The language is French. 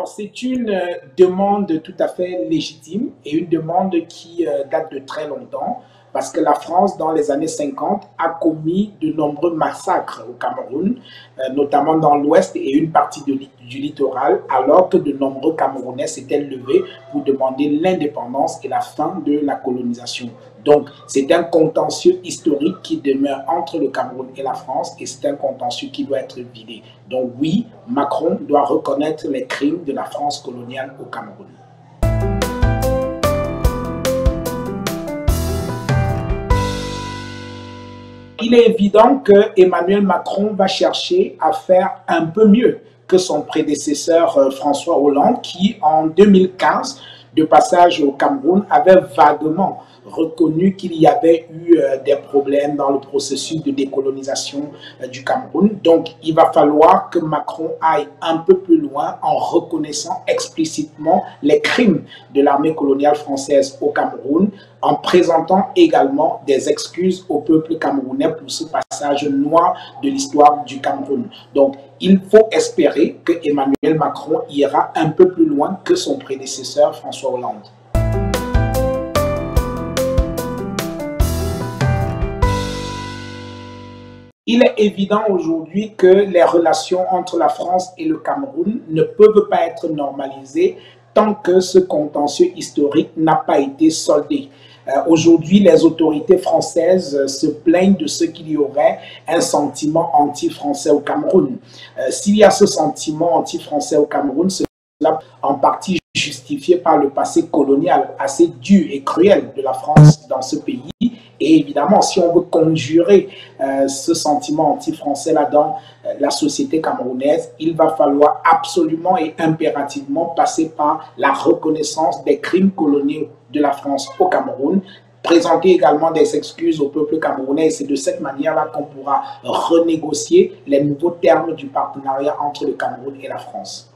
Alors, c'est une demande tout à fait légitime et une demande qui date de très longtemps parce que la France, dans les années 50, a commis de nombreux massacres au Cameroun, notamment dans l'ouest et une partie du littoral, alors que de nombreux Camerounais s'étaient levés pour demander l'indépendance et la fin de la colonisation. Donc, c'est un contentieux historique qui demeure entre le Cameroun et la France et c'est un contentieux qui doit être vidé. Donc oui, Macron doit reconnaître les crimes de la France coloniale au Cameroun. Il est évident que Emmanuel Macron va chercher à faire un peu mieux que son prédécesseur François Hollande qui, en 2015, de passage au Cameroun, avait vaguement reconnu qu'il y avait eu des problèmes dans le processus de décolonisation du Cameroun. Donc, il va falloir que Macron aille un peu plus loin en reconnaissant explicitement les crimes de l'armée coloniale française au Cameroun, en présentant également des excuses au peuple camerounais pour ce passage noir de l'histoire du Cameroun. Donc, il faut espérer que Emmanuel Macron ira un peu plus loin que son prédécesseur François Hollande. Il est évident aujourd'hui que les relations entre la France et le Cameroun ne peuvent pas être normalisées tant que ce contentieux historique n'a pas été soldé. Aujourd'hui, les autorités françaises se plaignent de ce qu'il y aurait un sentiment anti-français au Cameroun. S'il y a ce sentiment anti-français au Cameroun, cela en partie justifié par le passé colonial assez dur et cruel de la France dans ce pays. Et évidemment, si on veut conjurer ce sentiment anti-français-là dans la société camerounaise, il va falloir absolument et impérativement passer par la reconnaissance des crimes coloniaux de la France au Cameroun, présenter également des excuses au peuple camerounais. Et c'est de cette manière-là qu'on pourra renégocier les nouveaux termes du partenariat entre le Cameroun et la France.